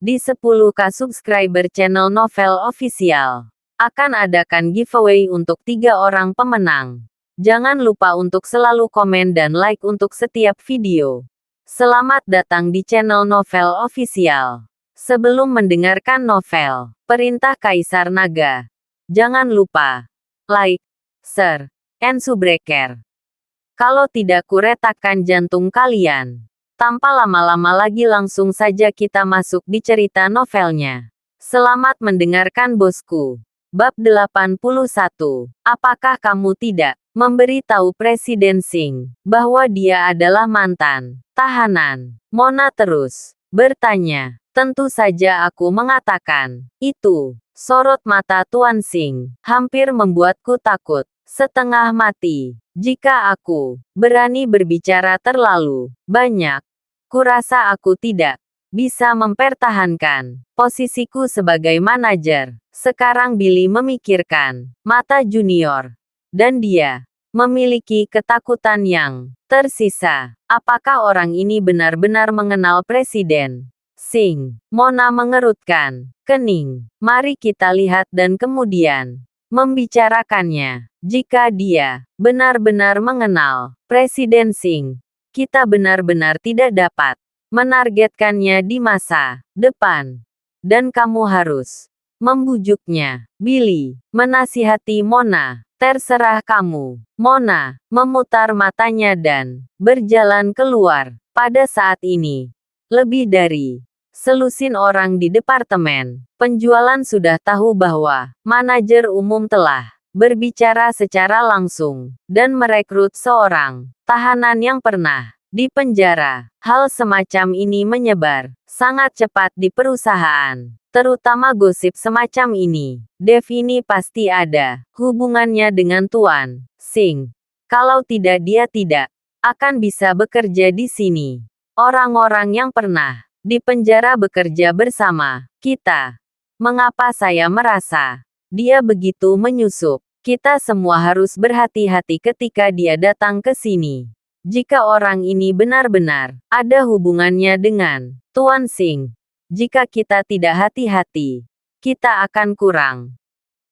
Di 10K subscriber channel Novel Official, akan adakan giveaway untuk 3 orang pemenang. Jangan lupa untuk selalu komen dan like untuk setiap video. Selamat datang di channel Novel Official. Sebelum mendengarkan novel, Perintah Kaisar Naga, jangan lupa like, share, and subscribe. Kalau tidak kuretakkan jantung kalian. Tanpa lama-lama lagi langsung saja kita masuk di cerita novelnya. Selamat mendengarkan bosku. Bab 81. Apakah kamu tidak memberitahu Presiden Singh bahwa dia adalah mantan tahanan? Mona terus bertanya. Tentu saja aku mengatakan itu. Sorot mata Tuan Singh hampir membuatku takut setengah mati. Jika aku berani berbicara terlalu banyak, kurasa aku tidak bisa mempertahankan posisiku sebagai manajer. Sekarang Billy memikirkan mata junior, dan dia memiliki ketakutan yang tersisa. Apakah orang ini benar-benar mengenal Presiden Singh? Mona mengerutkan kening. Mari kita lihat dan kemudian membicarakannya. Jika dia benar-benar mengenal Presiden Singh, kita benar-benar tidak dapat menargetkannya di masa depan. Dan kamu harus membujuknya. Billy menasihati Mona. Terserah kamu. Mona memutar matanya dan berjalan keluar. Pada saat ini, lebih dari selusin orang di departemen penjualan sudah tahu bahwa manajer umum telah berbicara secara langsung dan merekrut seorang tahanan yang pernah dipenjara. Hal semacam ini menyebar sangat cepat di perusahaan, terutama gosip semacam ini. Dev ini pasti ada hubungannya dengan Tuan Singh. Kalau tidak, dia tidak akan bisa bekerja di sini. Orang-orang yang pernah dipenjara bekerja bersama kita. Mengapa saya merasa dia begitu menyusup? Kita semua harus berhati-hati ketika dia datang ke sini. Jika orang ini benar-benar ada hubungannya dengan Tuan Singh, jika kita tidak hati-hati, kita akan kurang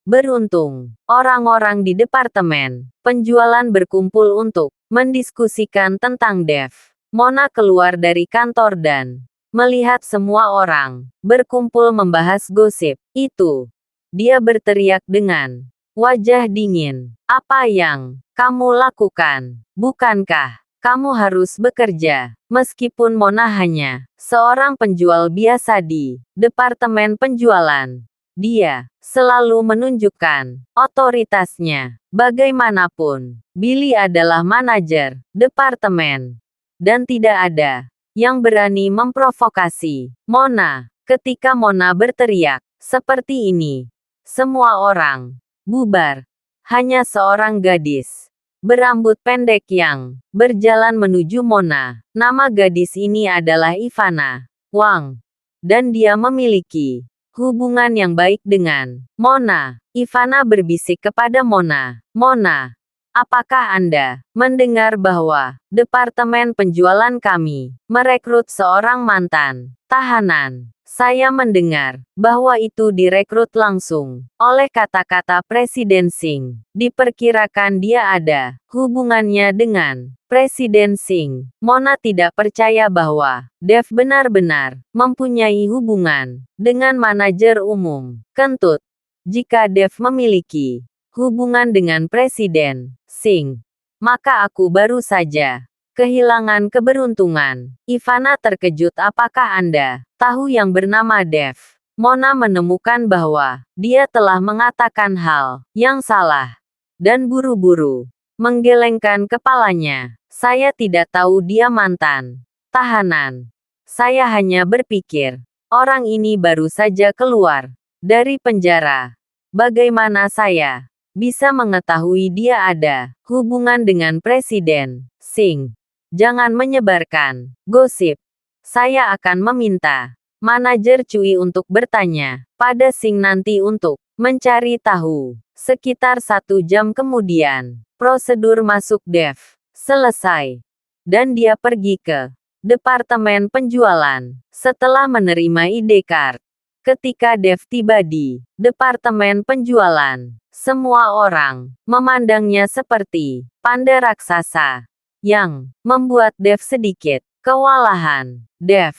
beruntung. Orang-orang di departemen penjualan berkumpul untuk mendiskusikan tentang Dev. Mona keluar dari kantor dan melihat semua orang berkumpul membahas gosip itu. Dia berteriak dengan wajah dingin. Apa yang kamu lakukan? Bukankah kamu harus bekerja? Meskipun Mona hanya seorang penjual biasa di departemen penjualan, dia selalu menunjukkan otoritasnya. Bagaimanapun, Billy adalah manajer departemen, dan tidak ada yang berani memprovokasi Mona. Ketika Mona berteriak seperti ini, semua orang bubar. Hanya seorang gadis berambut pendek yang berjalan menuju Mona. Nama gadis ini adalah Ivana Wang, dan dia memiliki hubungan yang baik dengan Mona. Ivana berbisik kepada Mona. Mona, apakah Anda mendengar bahwa departemen penjualan kami merekrut seorang mantan tahanan? Saya mendengar bahwa itu direkrut langsung oleh kata-kata Presiden Singh. Diperkirakan dia ada hubungannya dengan Presiden Singh. Mona tidak percaya bahwa Dev benar-benar mempunyai hubungan dengan manajer umum. Kentut. Jika Dev memiliki hubungan dengan Presiden Singh, maka aku baru saja kehilangan keberuntungan. Ivana terkejut. Apakah Anda tahu yang bernama Dev? Mona menemukan bahwa dia telah mengatakan hal yang salah, dan buru-buru menggelengkan kepalanya. Saya tidak tahu dia mantan tahanan. Saya hanya berpikir, orang ini baru saja keluar dari penjara. Bagaimana saya bisa mengetahui dia ada hubungan dengan Presiden Singh? Jangan menyebarkan gosip. Saya akan meminta manajer Cui untuk bertanya pada Singh nanti untuk mencari tahu. Sekitar 1 jam kemudian, prosedur masuk Dev selesai, dan dia pergi ke Departemen Penjualan. Setelah menerima ID card. Ketika Dev tiba di Departemen Penjualan, semua orang memandangnya seperti panda raksasa, yang membuat Dev sedikit kewalahan. Dev,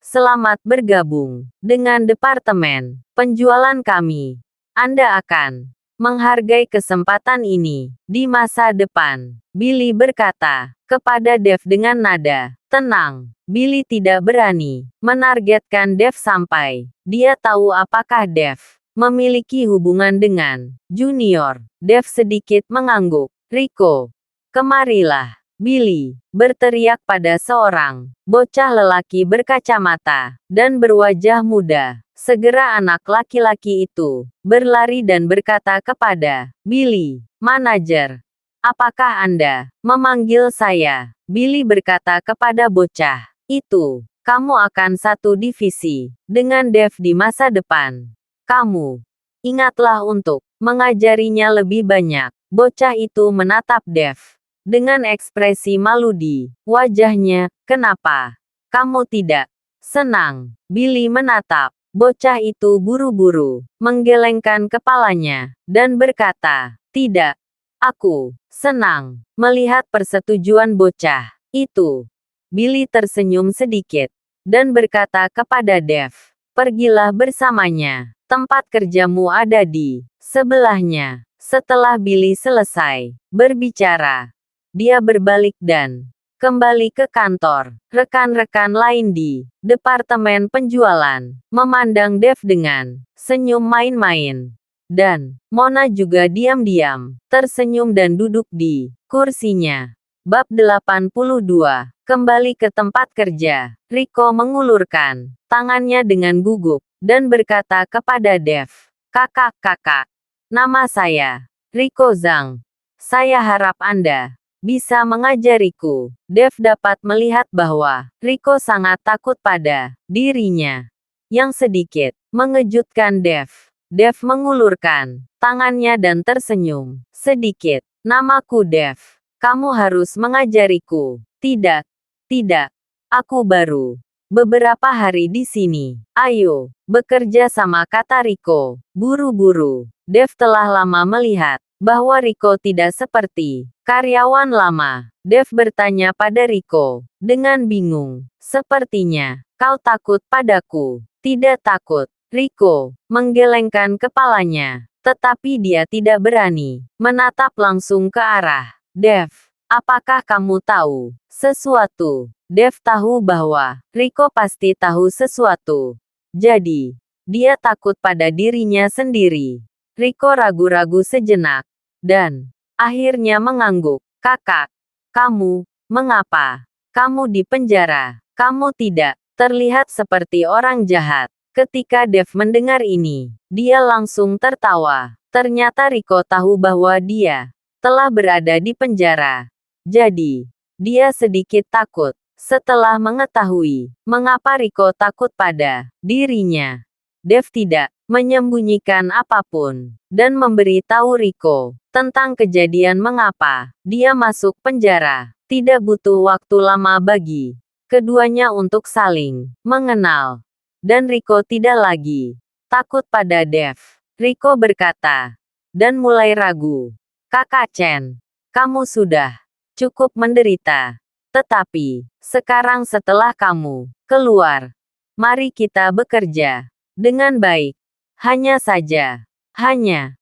selamat bergabung dengan Departemen Penjualan kami. Anda akan menghargai kesempatan ini di masa depan, Billy berkata kepada Dev dengan nada tenang. Billy tidak berani menargetkan Dev sampai dia tahu apakah Dev memiliki hubungan dengan Junior. Dev sedikit mengangguk. Rico, kemarilah. Billy berteriak pada seorang bocah lelaki berkacamata dan berwajah muda. Segera anak laki-laki itu berlari dan berkata kepada Billy, "Manajer, apakah Anda memanggil saya?" Billy berkata kepada bocah itu, "Kamu akan satu divisi dengan Dev di masa depan. Kamu ingatlah untuk mengajarinya lebih banyak." Bocah itu menatap Dev dengan ekspresi malu di wajahnya. "Kenapa kamu tidak senang?" Billy menatap bocah itu buru-buru, menggelengkan kepalanya, dan berkata, "Tidak, aku senang melihat persetujuan bocah itu." Billy tersenyum sedikit, dan berkata kepada Dev, "Pergilah bersamanya. Tempat kerjamu ada di sebelahnya." Setelah Billy selesai berbicara, dia berbalik dan kembali ke kantor. Rekan-rekan lain di Departemen Penjualan memandang Dev dengan senyum main-main. Dan Mona juga diam-diam tersenyum dan duduk di kursinya. Bab 82. Kembali ke tempat kerja. Rico mengulurkan tangannya dengan gugup dan berkata kepada Dev, "Kakak, nama saya Rico Zhang. Saya harap Anda bisa mengajariku." Dev dapat melihat bahwa Rico sangat takut pada dirinya. Yang sedikit mengejutkan Dev. Dev mengulurkan tangannya dan tersenyum sedikit. "Namaku Dev. Kamu harus mengajariku." "Tidak, tidak. Aku baru beberapa hari di sini." "Ayo, bekerja sama," kata Rico. Buru-buru. Dev telah lama melihat bahwa Rico tidak seperti karyawan lama. Dev bertanya pada Rico dengan bingung. "Sepertinya kau takut padaku." "Tidak takut." Rico menggelengkan kepalanya, tetapi dia tidak berani menatap langsung ke arah Dev. "Apakah kamu tahu sesuatu?" Dev tahu bahwa Rico pasti tahu sesuatu. Jadi, dia takut pada dirinya sendiri. Rico ragu-ragu sejenak, dan akhirnya mengangguk. "Kakak, kamu, mengapa kamu di penjara? Kamu tidak terlihat seperti orang jahat." Ketika Dev mendengar ini, dia langsung tertawa. Ternyata Rico tahu bahwa dia telah berada di penjara. Jadi, dia sedikit takut setelah mengetahui mengapa Rico takut pada dirinya. Dev tidak menyembunyikan apapun dan memberitahu Rico tentang kejadian mengapa dia masuk penjara. Tidak butuh waktu lama bagi keduanya untuk saling mengenal, dan Rico tidak lagi takut pada Dev. Rico berkata, dan mulai ragu, "Kakak Chen, kamu sudah cukup menderita. Tetapi, sekarang setelah kamu keluar, mari kita bekerja dengan baik." "Hanya saja." Hanya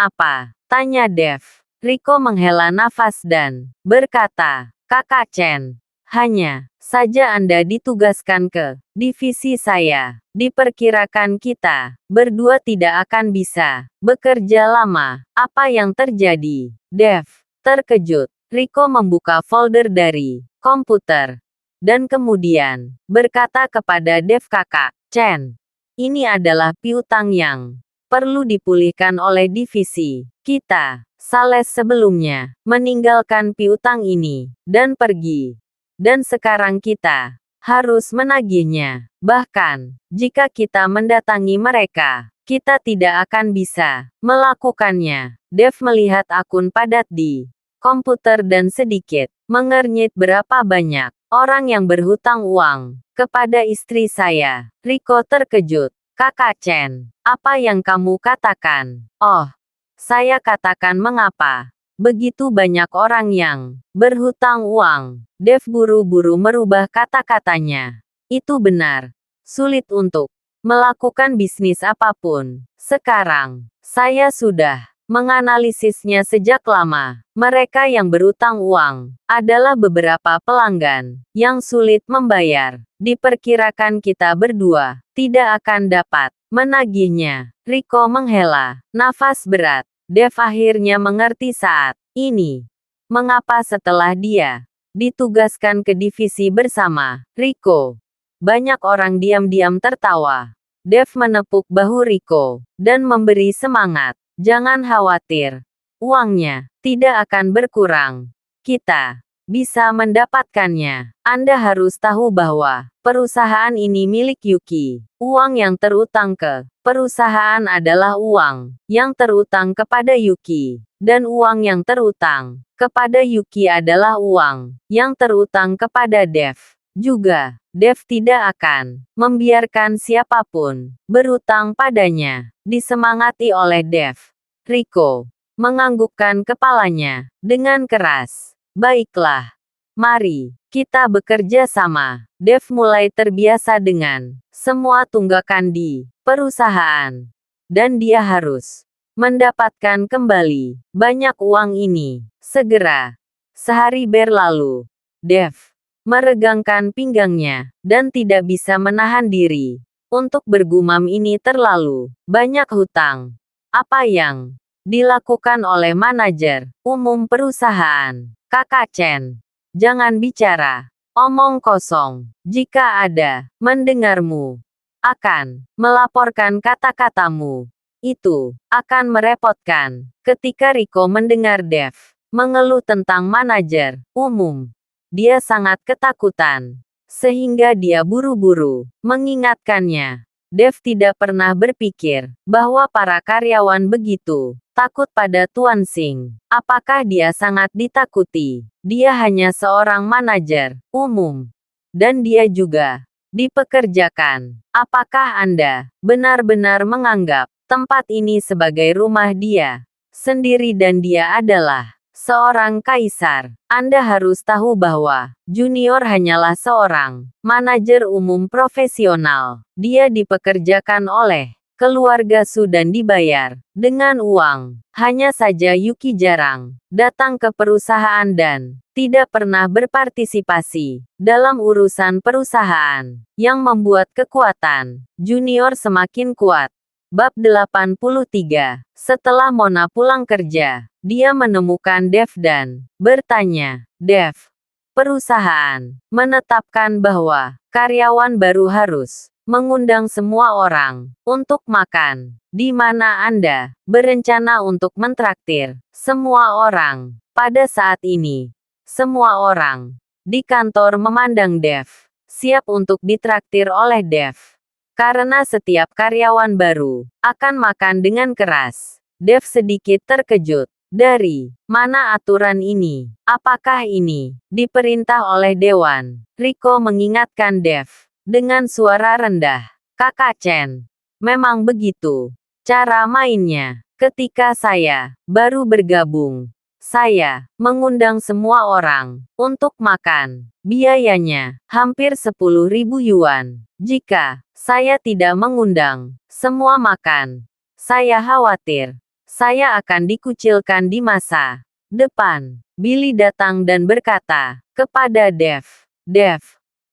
apa?" tanya Dev. Rico menghela nafas dan berkata, "Kakak Chen, hanya saja Anda ditugaskan ke divisi saya. Diperkirakan kita berdua tidak akan bisa bekerja lama." "Apa yang terjadi?" Dev terkejut. Rico membuka folder dari komputer dan kemudian berkata kepada Dev, "Kakak Chen, ini adalah piutang yang perlu dipulihkan oleh divisi kita. Sales sebelumnya meninggalkan piutang ini dan pergi. Dan sekarang kita harus menagihnya. Bahkan, jika kita mendatangi mereka, kita tidak akan bisa melakukannya." Dev melihat akun padat di komputer dan sedikit mengernyit berapa banyak Orang yang berhutang uang kepada istri saya. Rico terkejut. Kakak Chen, apa yang kamu katakan? Oh, saya katakan mengapa. Begitu banyak orang yang berhutang uang. Dev buru-buru merubah kata-katanya. Itu benar. Sulit untuk melakukan bisnis apapun. Sekarang, saya sudah menganalisisnya sejak lama. Mereka yang berutang uang adalah beberapa pelanggan yang sulit membayar. Diperkirakan kita berdua tidak akan dapat menagihnya. Rico menghela nafas berat. Dev akhirnya mengerti saat ini mengapa setelah dia ditugaskan ke divisi bersama Rico, banyak orang diam-diam tertawa. Dev menepuk bahu Rico dan memberi semangat. Jangan khawatir. Uangnya tidak akan berkurang. Kita bisa mendapatkannya. Anda harus tahu bahwa perusahaan ini milik Yuki. Uang yang terutang ke perusahaan adalah uang yang terutang kepada Yuki. Dan uang yang terutang kepada Yuki adalah uang yang terutang kepada Dev. Juga, Dev tidak akan membiarkan siapapun berutang padanya. Disemangati oleh Dev, Rico menganggukkan kepalanya dengan keras. Baiklah, mari kita bekerja sama. Dev mulai terbiasa dengan semua tunggakan di perusahaan. Dan dia harus mendapatkan kembali banyak uang ini segera. Sehari berlalu. Dev meregangkan pinggangnya, dan tidak bisa menahan diri untuk bergumam, ini terlalu banyak hutang. Apa yang dilakukan oleh manajer umum perusahaan? Kakak Chen, jangan bicara omong kosong. Jika ada mendengarmu, akan melaporkan kata-katamu. Itu akan merepotkan. Ketika Rico mendengar Dev mengeluh tentang manajer umum, dia sangat ketakutan, sehingga dia buru-buru mengingatkannya. Dev tidak pernah berpikir bahwa para karyawan begitu takut pada Tuan Xing. Apakah dia sangat ditakuti? Dia hanya seorang manajer umum, dan dia juga dipekerjakan. Apakah Anda benar-benar menganggap tempat ini sebagai rumah dia sendiri dan dia adalah seorang kaisar? Anda harus tahu bahwa Junior hanyalah seorang manajer umum profesional. Dia dipekerjakan oleh keluarga Su dan dibayar dengan uang. Hanya saja Yuki jarang datang ke perusahaan dan tidak pernah berpartisipasi dalam urusan perusahaan, yang membuat kekuatan Junior semakin kuat. Bab 83. Setelah Mona pulang kerja, dia menemukan Dev dan bertanya, Dev, perusahaan menetapkan bahwa karyawan baru harus mengundang semua orang untuk makan. Di mana Anda berencana untuk mentraktir semua orang pada saat ini? Semua orang di kantor memandang Dev, siap untuk ditraktir oleh Dev. Karena setiap karyawan baru akan makan dengan keras. Dev sedikit terkejut. Dari mana aturan ini? Apakah ini diperintah oleh Dewan? Rico mengingatkan Dev dengan suara rendah. Kakak Chen, memang begitu cara mainnya. Ketika saya baru bergabung, saya mengundang semua orang untuk makan. Biayanya hampir 10.000 yuan. Jika saya tidak mengundang semua makan, saya khawatir saya akan dikucilkan di masa depan. Billy datang dan berkata kepada Dev, Dev,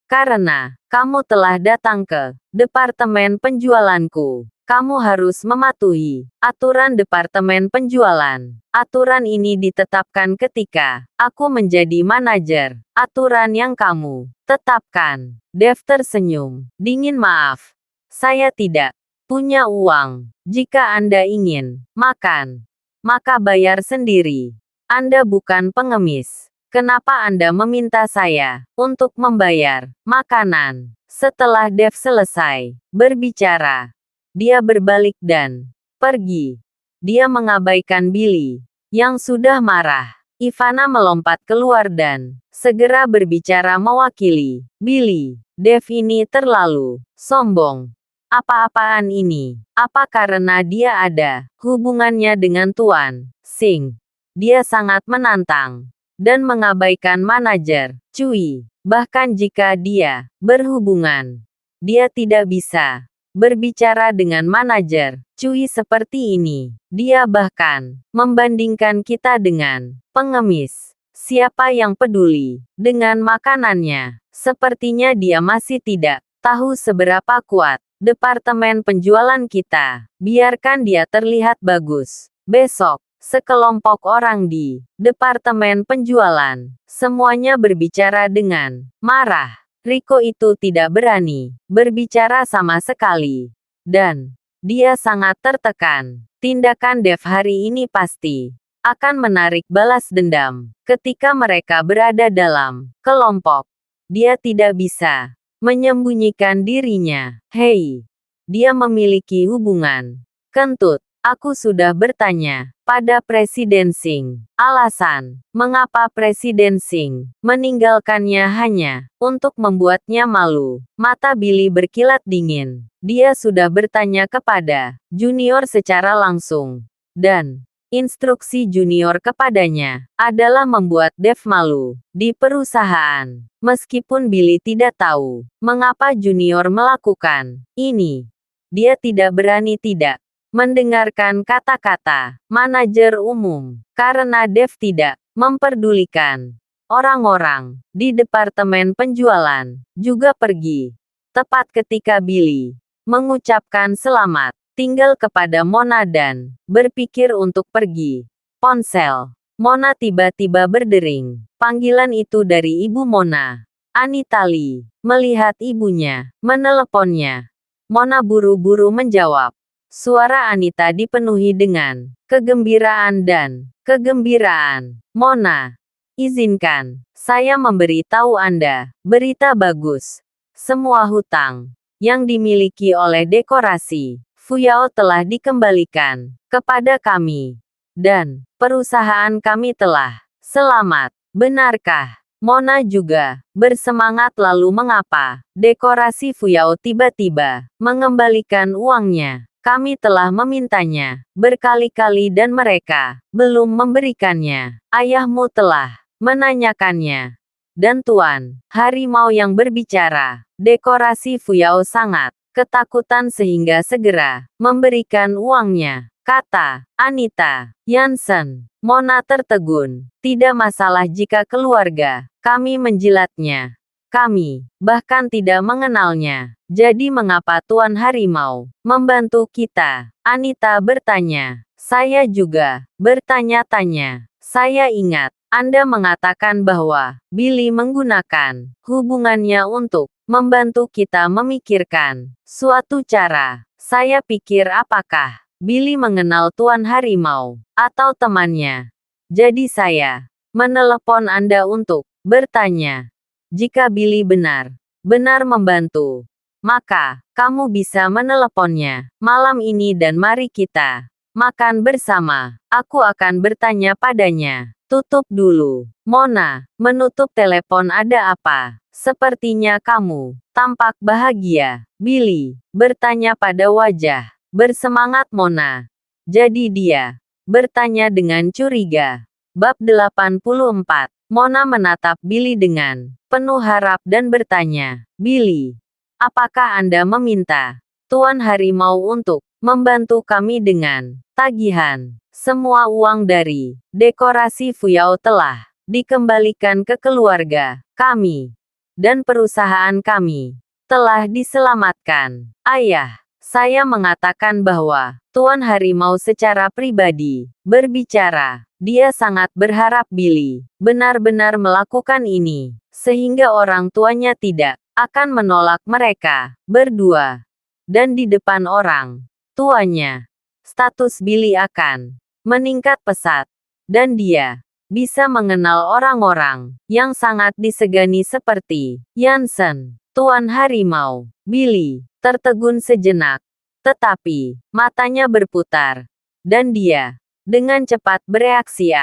karena kamu telah datang ke departemen penjualanku, kamu harus mematuhi aturan departemen penjualan. Aturan ini ditetapkan ketika aku menjadi manajer. Aturan yang kamu tetapkan. Dev tersenyum dingin. Maaf, saya tidak punya uang. Jika Anda ingin makan, maka bayar sendiri. Anda bukan pengemis. Kenapa Anda meminta saya untuk membayar makanan? Setelah Dev selesai berbicara, dia berbalik dan pergi. Dia mengabaikan Billy, yang sudah marah. Ivana melompat keluar dan segera berbicara mewakili Billy. Dev ini terlalu sombong. Apa-apaan ini? Apa karena dia ada hubungannya dengan Tuan Singh? Dia sangat menantang dan mengabaikan manajer Cui. Bahkan jika dia berhubungan, dia tidak bisa berbicara dengan manajer Cui seperti ini. Dia bahkan membandingkan kita dengan pengemis. Siapa yang peduli dengan makanannya? Sepertinya dia masih tidak tahu seberapa kuat departemen penjualan kita. Biarkan dia terlihat bagus. Besok, sekelompok orang di departemen penjualan semuanya berbicara dengan marah. Riko itu tidak berani berbicara sama sekali. Dan dia sangat tertekan. Tindakan Dev hari ini pasti akan menarik balas dendam. Ketika mereka berada dalam kelompok, dia tidak bisa menyembunyikan dirinya. Hei, dia memiliki hubungan kentut. Aku sudah bertanya pada Presiden Singh. Alasan mengapa Presiden Singh meninggalkannya hanya untuk membuatnya malu. Mata Billy berkilat dingin. Dia sudah bertanya kepada junior secara langsung. Dan instruksi junior kepadanya adalah membuat Dev malu di perusahaan. Meskipun Billy tidak tahu mengapa junior melakukan ini, dia tidak berani tidak mendengarkan kata-kata manajer umum karena Dev tidak memperdulikan. Orang-orang di departemen penjualan juga pergi tepat ketika Billy mengucapkan selamat tinggal kepada Mona dan berpikir untuk pergi. Ponsel Mona tiba-tiba berdering. Panggilan itu dari ibu Mona. Anita Lee. Melihat ibunya meneleponnya, Mona buru-buru menjawab. Suara Anita dipenuhi dengan kegembiraan dan kegembiraan. Mona, izinkan saya memberi tahu Anda berita bagus. Semua hutang yang dimiliki oleh dekorasi Fuyao telah dikembalikan kepada kami. Dan perusahaan kami telah selamat. Benarkah? Mona juga bersemangat lalu mengapa dekorasi Fuyao tiba-tiba mengembalikan uangnya. Kami telah memintanya berkali-kali dan mereka belum memberikannya. Ayahmu telah menanyakannya. Dan Tuan Harimau yang berbicara, dekorasi Fuyao sangat ketakutan sehingga segera memberikan uangnya, kata Anita. Yansen, Mona tertegun. Tidak masalah jika keluarga kami menjilatnya. Kami bahkan tidak mengenalnya. Jadi mengapa Tuan Harimau membantu kita? Anita bertanya. Saya juga bertanya-tanya. Saya ingat Anda mengatakan bahwa Billy menggunakan hubungannya untuk membantu kita memikirkan suatu cara. Saya pikir apakah Billy mengenal Tuan Harimau atau temannya. Jadi saya menelepon Anda untuk bertanya. Jika Billy benar membantu, maka kamu bisa meneleponnya malam ini dan mari kita makan bersama. Aku akan bertanya padanya. Tutup dulu. Mona menutup telepon. Ada apa? Sepertinya kamu tampak bahagia. Billy bertanya pada wajah bersemangat Mona. Jadi dia bertanya dengan curiga. Bab 84. Mona menatap Billy dengan penuh harap dan bertanya, Billy, apakah Anda meminta Tuan Harimau untuk membantu kami dengan tagihan? Semua uang dari dekorasi Fuyao telah dikembalikan ke keluarga kami. Dan perusahaan kami telah diselamatkan. Ayah, saya mengatakan bahwa Tuan Harimau secara pribadi berbicara. Dia sangat berharap Billy benar-benar melakukan ini, sehingga orang tuanya tidak akan menolak mereka berdua. Dan di depan orang tuanya, status Billy akan meningkat pesat, dan dia bisa mengenal orang-orang yang sangat disegani seperti Yansen, Tuan Harimau. Billy tertegun sejenak, tetapi matanya berputar, dan dia dengan cepat bereaksi.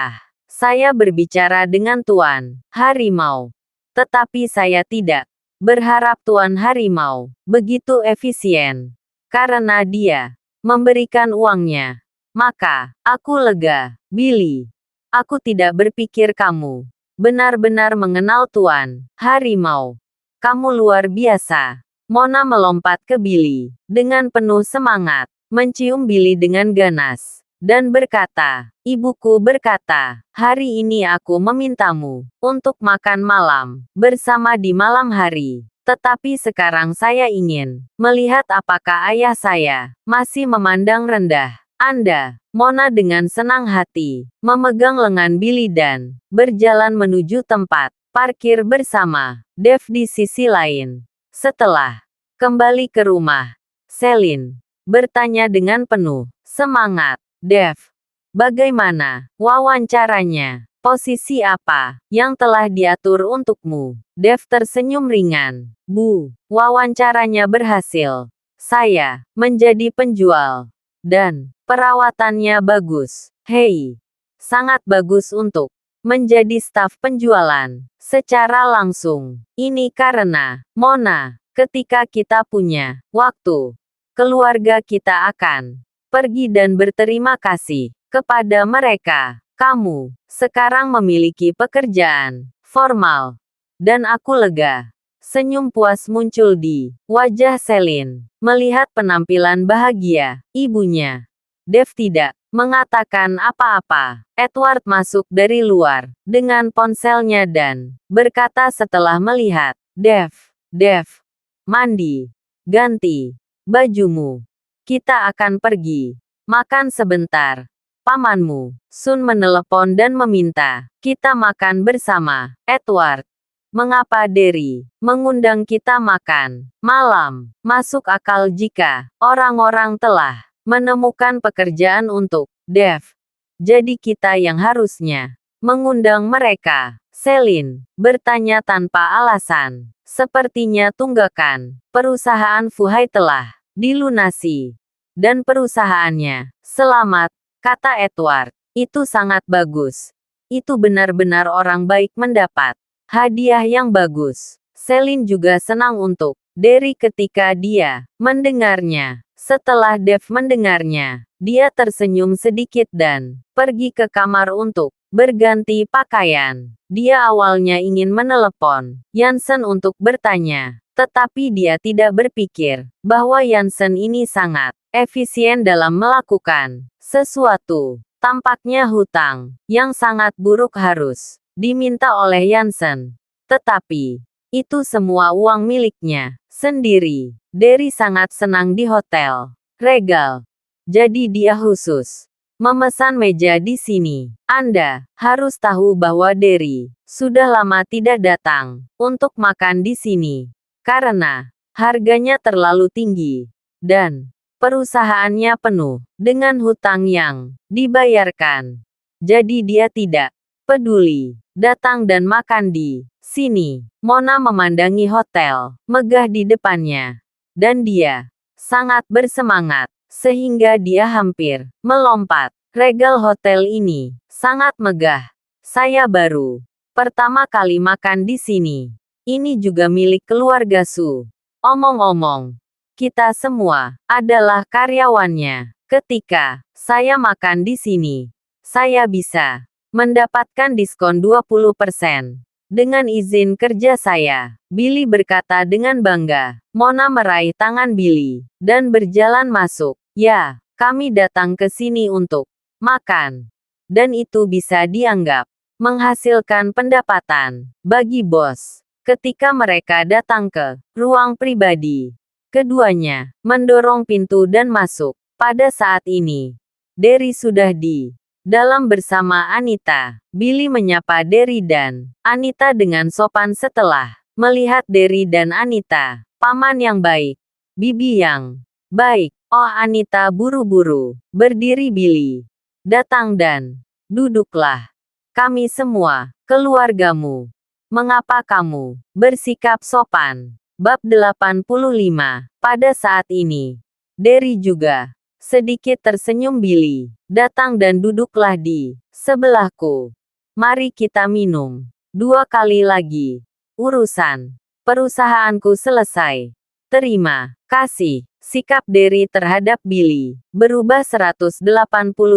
Saya berbicara dengan Tuan Harimau. Tetapi saya tidak berharap Tuan Harimau begitu efisien. Karena dia memberikan uangnya. Maka, aku lega, Billy. Aku tidak berpikir kamu benar-benar mengenal Tuan Harimau. Kamu luar biasa. Mona melompat ke Billy dengan penuh semangat, mencium Billy dengan ganas, dan berkata, "Ibuku berkata, hari ini aku memintamu untuk makan malam bersama di malam hari. Tetapi sekarang saya ingin melihat apakah ayah saya masih memandang rendah Anda." Mona dengan senang hati memegang lengan Billy dan berjalan menuju tempat parkir bersama Dev di sisi lain. Setelah kembali ke rumah, Celine bertanya dengan penuh semangat, "Dev, bagaimana wawancaranya? Posisi apa yang telah diatur untukmu?" Dev tersenyum ringan. "Bu, wawancaranya berhasil. Saya menjadi penjual. Dan perawatannya bagus. Hei, sangat bagus untuk menjadi staf penjualan secara langsung. Ini karena, Mona, ketika kita punya waktu, keluarga kita akan pergi dan berterima kasih kepada mereka. Kamu sekarang memiliki pekerjaan formal. Dan aku lega." Senyum puas muncul di wajah Celine melihat penampilan bahagia ibunya. Dev tidak mengatakan apa-apa. Edward masuk dari luar dengan ponselnya dan berkata setelah melihat Dev, "Dev, mandi, ganti bajumu. Kita akan pergi makan sebentar. Pamanmu, Sun menelepon dan meminta kita makan bersama." Edward, "Mengapa Derry mengundang kita makan malam? Masuk akal jika orang-orang telah menemukan pekerjaan untuk Dev. Jadi kita yang harusnya mengundang mereka." Celine bertanya tanpa alasan. "Sepertinya tunggakan perusahaan Fuhai telah dilunasi. Dan perusahaannya selamat," kata Edward. "Itu sangat bagus. Itu benar-benar orang baik mendapat hadiah yang bagus." Celine juga senang untuk Derry ketika dia mendengarnya. Setelah Dev mendengarnya, dia tersenyum sedikit dan pergi ke kamar untuk berganti pakaian. Dia awalnya ingin menelepon Jansen untuk bertanya, tetapi dia tidak berpikir bahwa Jansen ini sangat efisien dalam melakukan sesuatu. Tampaknya hutang yang sangat buruk harus diminta oleh Jansen. Tetapi, itu semua uang miliknya sendiri. Derry sangat senang di hotel Regal. Jadi dia khusus memesan meja di sini. Anda harus tahu bahwa Derry sudah lama tidak datang untuk makan di sini. Karena harganya terlalu tinggi. Dan perusahaannya penuh dengan hutang yang dibayarkan. Jadi dia tidak peduli datang dan makan di sini. Mona memandangi hotel megah di depannya. Dan dia sangat bersemangat, sehingga dia hampir melompat. Regal hotel ini sangat megah. Saya baru pertama kali makan di sini. Ini juga milik keluarga Su. Omong-omong, kita semua adalah karyawannya. Ketika saya makan di sini, saya bisa mendapatkan diskon 20%. Dengan izin kerja saya, Billy berkata dengan bangga. Mona meraih tangan Billy dan berjalan masuk. "Ya, kami datang ke sini untuk makan. Dan itu bisa dianggap menghasilkan pendapatan bagi bos." Ketika mereka datang ke ruang pribadi, keduanya mendorong pintu dan masuk. Pada saat ini, Derry sudah di dalam bersama Anita. Billy menyapa Derry dan Anita dengan sopan setelah melihat Derry dan Anita. "Paman yang baik, bibi yang baik." "Oh," Anita buru-buru berdiri. "Billy, datang dan duduklah. Kami semua keluargamu. Mengapa kamu bersikap sopan?" Bab 85. Pada saat ini, Derry juga sedikit tersenyum. "Billy, datang dan duduklah di sebelahku." Mari kita minum. 2 kali lagi. Urusan perusahaanku selesai. Terima kasih. Sikap Derry terhadap Billy berubah 180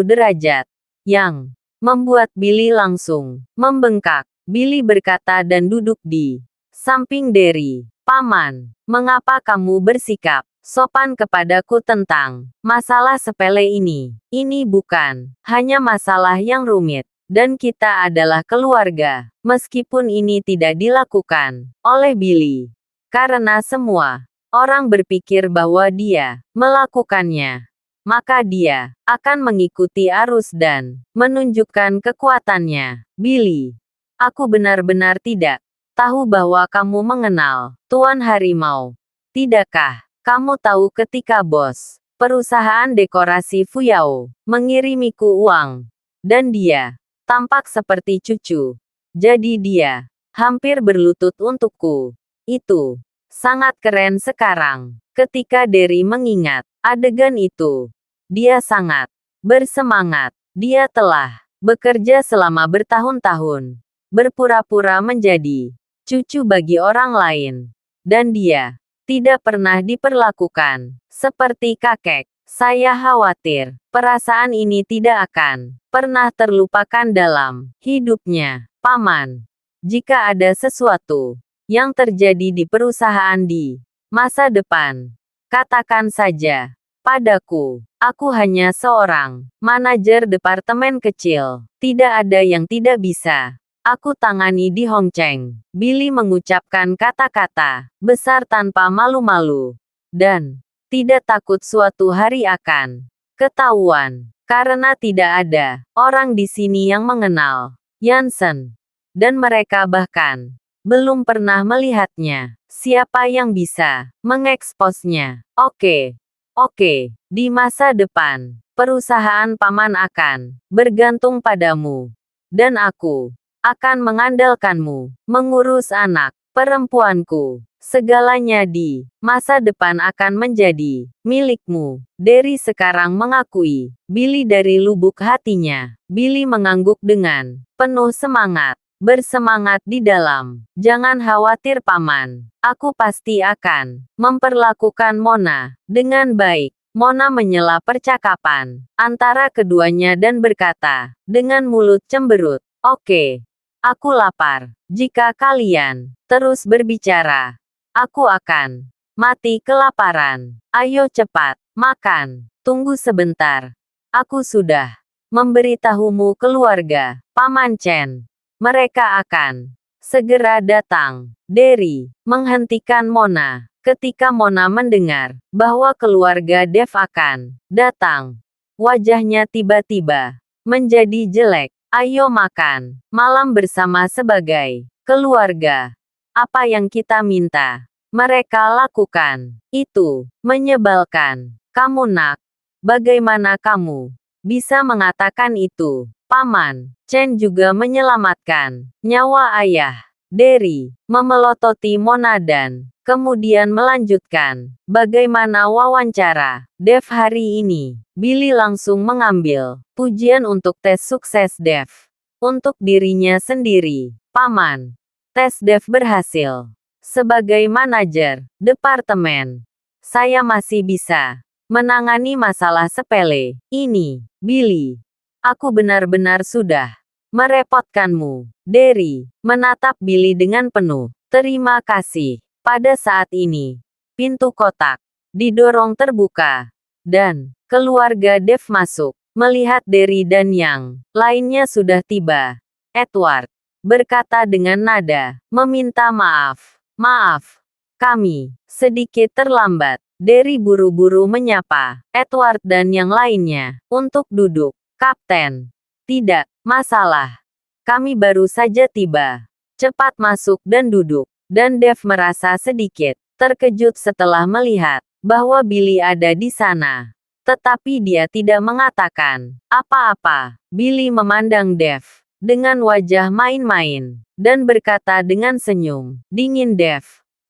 derajat, yang membuat Billy langsung membengkak. Billy berkata dan duduk di samping Derry. Paman, mengapa kamu bersikap sopan kepadaku tentang masalah sepele ini? Ini bukan hanya masalah yang rumit, dan kita adalah keluarga. Meskipun ini tidak dilakukan oleh Billy, karena semua orang berpikir bahwa dia melakukannya, maka dia akan mengikuti arus dan menunjukkan kekuatannya. Billy, aku benar-benar tidak tahu bahwa kamu mengenal Tuan Harimau. Tidakkah kamu tahu ketika bos perusahaan dekorasi Fuyao mengirimiku uang, dan dia tampak seperti cucu. Jadi dia hampir berlutut untukku. Itu sangat keren sekarang. Ketika Derry mengingat adegan itu, dia sangat bersemangat. Dia telah bekerja selama bertahun-tahun, berpura-pura menjadi cucu bagi orang lain. Dan dia tidak pernah diperlakukan seperti kakek. Saya khawatir perasaan ini tidak akan pernah terlupakan dalam hidupnya. Paman, jika ada sesuatu yang terjadi di perusahaan di masa depan, katakan saja padaku. Aku hanya seorang manajer departemen kecil. Tidak ada yang tidak bisa aku tangani di Hongcheng. Billy mengucapkan kata-kata besar tanpa malu-malu, dan tidak takut suatu hari akan ketahuan, karena tidak ada orang di sini yang mengenal Yansen, dan mereka bahkan belum pernah melihatnya. Siapa yang bisa mengeksposnya? Oke, di masa depan, perusahaan paman akan bergantung padamu, dan aku akan mengandalkanmu mengurus anak perempuanku. Segalanya di masa depan akan menjadi milikmu. Derry sekarang mengakui Billy dari lubuk hatinya. Billy mengangguk dengan penuh semangat. Bersemangat di dalam. Jangan khawatir paman. Aku pasti akan memperlakukan Mona dengan baik. Mona menyela percakapan antara keduanya dan berkata dengan mulut cemberut, "Oke, aku lapar. Jika kalian terus berbicara, aku akan mati kelaparan. Ayo cepat makan. Tunggu sebentar. Aku sudah memberitahumu keluarga Paman Chen. Mereka akan segera datang." Derry menghentikan Mona. Ketika Mona mendengar bahwa keluarga Dev akan datang, wajahnya tiba-tiba menjadi jelek. Ayo makan malam bersama sebagai keluarga. Apa yang kita minta, mereka lakukan. Itu menyebalkan. Kamu nak, bagaimana kamu bisa mengatakan itu? Paman Chen juga menyelamatkan nyawa ayah. Derry memelototi Mona dan kemudian melanjutkan. Bagaimana wawancara Dev hari ini? Billy langsung mengambil pujian untuk tes sukses Dev. Untuk dirinya sendiri. Paman, tes Dev berhasil. Sebagai manajer departemen, saya masih bisa menangani masalah sepele ini. Billy, aku benar-benar sudah merepotkanmu. Derry menatap Billy dengan penuh terima kasih. Pada saat ini, pintu kotak didorong terbuka, dan keluarga Dev masuk. Melihat Derry dan yang lainnya sudah tiba, Edward berkata dengan nada meminta maaf. "Maaf, kami sedikit terlambat." Derry buru-buru menyapa Edward dan yang lainnya untuk duduk. "Kapten, tidak masalah. Kami baru saja tiba. Cepat masuk dan duduk." Dan Dev merasa sedikit terkejut setelah melihat bahwa Billy ada di sana. Tetapi dia tidak mengatakan apa-apa. Billy memandang Dev dengan wajah main-main, dan berkata dengan senyum dingin, "Dev,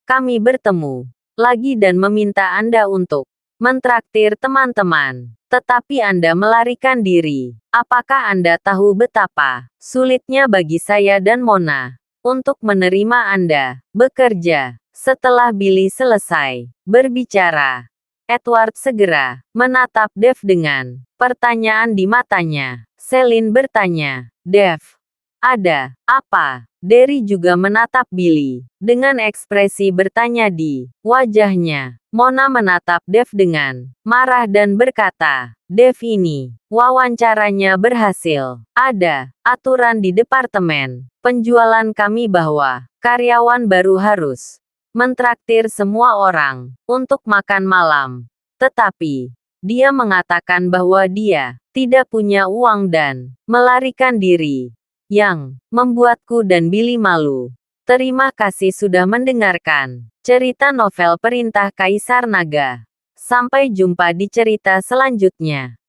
kami bertemu lagi dan meminta Anda untuk mentraktir teman-teman. Tetapi Anda melarikan diri. Apakah Anda tahu betapa sulitnya bagi saya dan Mona untuk menerima Anda bekerja? Setelah Billy selesai berbicara, Edward segera menatap Dave dengan pertanyaan di matanya. Celine bertanya, "Dave, ada apa?" Derry juga menatap Billy dengan ekspresi bertanya di wajahnya. Mona menatap Dave dengan marah dan berkata, "Dave, ini wawancaranya berhasil. Ada aturan di departemen penjualan kami bahwa karyawan baru harus mentraktir semua orang untuk makan malam. Tetapi dia mengatakan bahwa dia tidak punya uang dan melarikan diri, yang membuatku dan Billy malu." Terima kasih sudah mendengarkan cerita novel Perintah Kaisar Naga. Sampai jumpa di cerita selanjutnya.